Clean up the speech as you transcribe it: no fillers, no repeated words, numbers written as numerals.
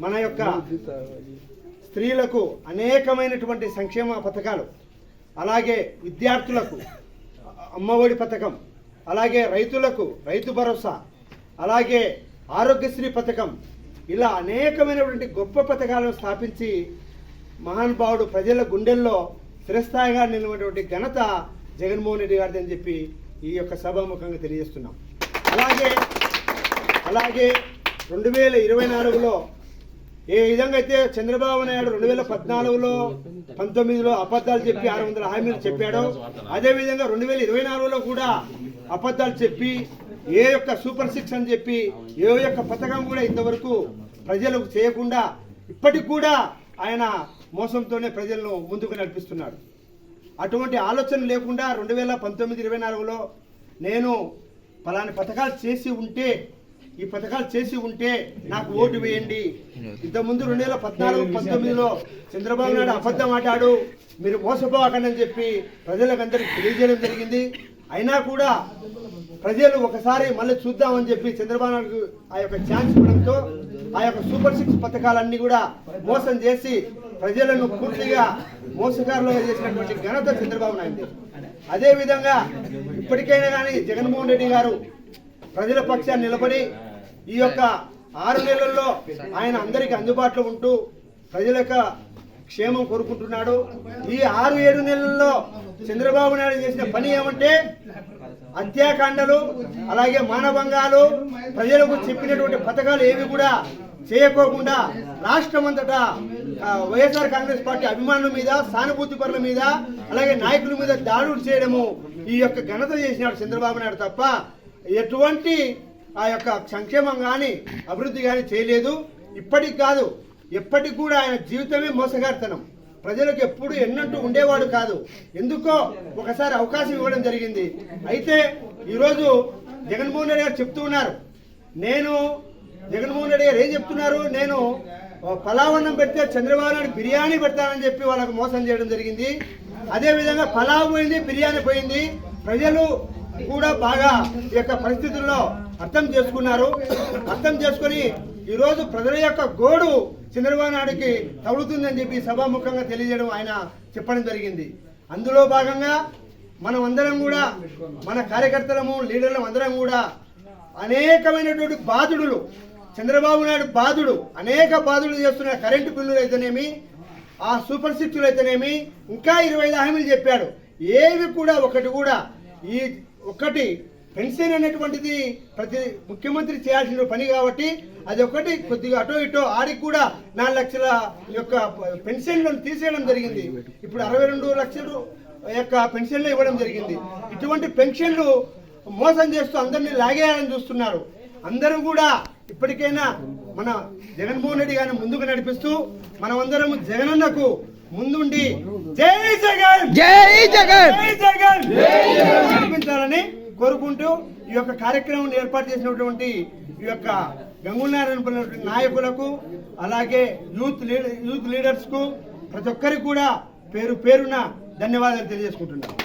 మన యొక్క స్త్రీలకు అనేకమైనటువంటి సంక్షేమ పథకాలు, అలాగే విద్యార్థులకు అమ్మఒడి పథకం, అలాగే రైతులకు రైతు భరోసా, అలాగే ఆరోగ్యశ్రీ పథకం, ఇలా అనేకమైనటువంటి గొప్ప పథకాలను స్థాపించి మహానుభావుడు ప్రజల గుండెల్లో స్థిరస్థాయిగా నిలిచినటువంటి ఘనత జగన్మోహన్ రెడ్డి గారిది అని చెప్పి ఈ యొక్క సభాముఖంగా తెలియజేస్తున్నాం. అలాగే 2024లో ఏ విధంగా అయితే చంద్రబాబు నాయుడు 2014లో 19లో అబద్ధాలు చెప్పి 600 హామీలు చెప్పాడో, అదేవిధంగా 2024లో కూడా అబద్ధాలు చెప్పి ఏ యొక్క సూపర్ 6 అని చెప్పి ఏ యొక్క పథకం కూడా ఇంతవరకు ప్రజలకు చేయకుండా ఇప్పటికి కూడా ఆయన మోసంతోనే ప్రజలను ముందుకు నడిపిస్తున్నాడు. అటువంటి ఆలోచన లేకుండా 2019-24లో నేను పలాని పథకాలు చేసి ఉంటే, ఈ పథకాలు చేసి ఉంటే నాకు ఓటు వేయండి. ఇంతకుముందు 2014-19లో చంద్రబాబు నాయుడు అబద్ధం మాట్లాడు, మీరు మోసపోకండి అని చెప్పి ప్రజలకు అందరికీ తెలియజేయడం జరిగింది. అయినా కూడా ప్రజలు ఒకసారి మళ్ళీ చూద్దామని చెప్పి చంద్రబాబు నాయుడు ఆ యొక్క ఛాన్స్ ఇవ్వడంతో ఆ యొక్క సూపర్ 6 పథకాలన్నీ కూడా మోసం చేసి ప్రజలను పూర్తిగా మోసగారులుగా చేసినటువంటి ఘనత చంద్రబాబు నాయుడు. అదేవిధంగా ఇప్పటికైనా కానీ జగన్మోహన్ రెడ్డి గారు ప్రజల పక్షాన్ని నిలబడి ఈ యొక్క 6 నెలల్లో ఆయన అందరికీ అందుబాటులో ఉంటూ ప్రజల యొక్క క్షేమం కోరుకుంటున్నాడు. ఈ 6-7 నెలల్లో చంద్రబాబు నాయుడు చేసిన పని ఏమంటే హత్యాకాండలు, అలాగే మానభంగాలు, ప్రజలకు చెప్పినటువంటి పథకాలు ఏవి కూడా చేయకోకుండా రాష్ట్రమంతటా వైఎస్ఆర్ కాంగ్రెస్ పార్టీ అభిమానుల మీద, సానుభూతి పరుల మీద, అలాగే నాయకుల మీద దాడులు చేయడము ఈ యొక్క ఘనత చేసినాడు చంద్రబాబు నాయుడు తప్ప ఎటువంటి ఆ యొక్క సంక్షేమం కానీ అభివృద్ధి కానీ చేయలేదు. ఇప్పటికి కాదు, ఎప్పటికి కూడా ఆయన జీవితమే మోసగారితనం. ప్రజలకు ఎప్పుడు ఎన్నట్టు ఉండేవాడు కాదు. ఎందుకో ఒకసారి అవకాశం ఇవ్వడం జరిగింది. అయితే ఈరోజు జగన్మోహన్ రెడ్డి గారు చెప్తూ ఉన్నారు, జగన్మోహన్ రెడ్డి గారు ఏం చెప్తున్నారు, నేను పలావన్నం పెడితే చంద్రబాబు నాయుడు బిర్యానీ పెడతానని చెప్పి వాళ్ళకు మోసం చేయడం జరిగింది. అదేవిధంగా పలావ్ పోయింది, బిర్యానీ పోయింది. ప్రజలు కూడా బాగా ఈ యొక్క పరిస్థితుల్లో అర్థం చేసుకున్నారు. అర్థం చేసుకుని ఈరోజు ప్రజల యొక్క గోడు చంద్రబాబు నాయుడికి తగులుతుందని చెప్పి సభాముఖంగా తెలియజేయడం ఆయన చెప్పడం జరిగింది. అందులో భాగంగా మనం అందరం కూడా, మన కార్యకర్తలము, లీడర్లం అందరం కూడా అనేకమైనటువంటి బాధుడులు, చంద్రబాబు నాయుడు బాధుడు, అనేక బాధుడు చేస్తున్న కరెంటు బిల్లులు అయితేనేమి, ఆ సూపర్ 6లు అయితేనేమి, ఇంకా 25 హామీలు చెప్పాడు. ఏవి కూడా ఒకటి కూడా ఈ ఒక్కటి పెన్షన్ అనేటువంటిది ప్రతి ముఖ్యమంత్రి చేయాల్సిన పని కాబట్టి అది ఒకటి కొద్దిగా అటో ఇటో ఆడికి కూడా 4 లక్షల యొక్క పెన్షన్లను తీసేయడం జరిగింది. ఇప్పుడు 62 లక్షల యొక్క పెన్షన్లు ఇవ్వడం జరిగింది. ఇటువంటి పెన్షన్లు మోసం చేస్తూ అందరినీ లాగేయాలని చూస్తున్నారు. అందరూ కూడా ఇప్పటికైనా మన జగన్మోహన్ రెడ్డి గారిని ముందుకు నడిపిస్తూ మనమందరం జగనన్నకు ముందుండి జై జగన్ జై జగన్ జై జగన్ నడిపించాలని కోరుకుంటూ ఈ యొక్క కార్యక్రమం ఏర్పాటు చేసినటువంటి ఈ యొక్క గంగునారాయణ నాయకులకు, అలాగే యూత్ లీడర్స్ కు ప్రతి ఒక్కరికి కూడా పేరు పేరున ధన్యవాదాలు తెలియజేసుకుంటున్నాను.